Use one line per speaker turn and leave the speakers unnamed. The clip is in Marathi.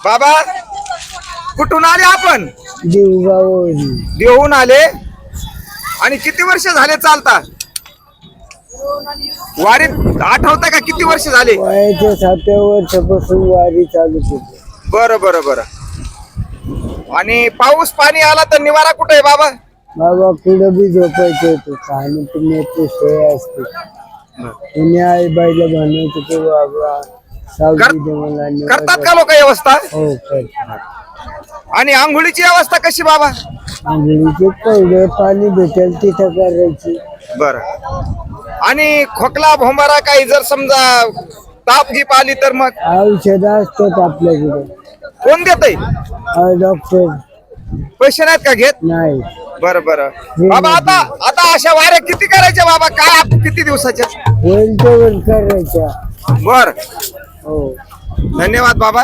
बाबा कुठून आले आपण?
देवगाववरून.
देऊन आले. आणि किती वर्ष झाले चालता वारीत? आठवतं का किती वर्ष झाले?
वयाच्या 7व्या वर्षापासून वारी चालू केली.
बरं बरं बरं. आणि पाऊस पाणी आला तर निवारा कुठे आहे बाबा?
बाबा कुठं बी झोपायचं होतं, खाणं पिण्याची सोय असते. पुणे आई बाईला म्हणायचं की बाबा सावली दे मला
करतात
निवारा.
का लोक व्यवस्था?
हो करतात.
आणि आंघोळीची व्यवस्था कशी बाबा?
आंघोळीचे पहिलं पाणी भेटेल तिथं करायची.
बर. आणि खोकला भोंबारा काही जर समजा ताप गीप आली तर मग
औषधं असतात आपल्याकडे.
कोण देतय?
डॉक्टर
पैसे नाहीत का घेत?
नाही.
बरं बरं. बाबा आता आता अशा वाऱ्या किती करायच्या बाबा? काय आप किती दिवसाच्या?
होईल तेवढं करायच्या.
बर.
हो.
धन्यवाद बाबा.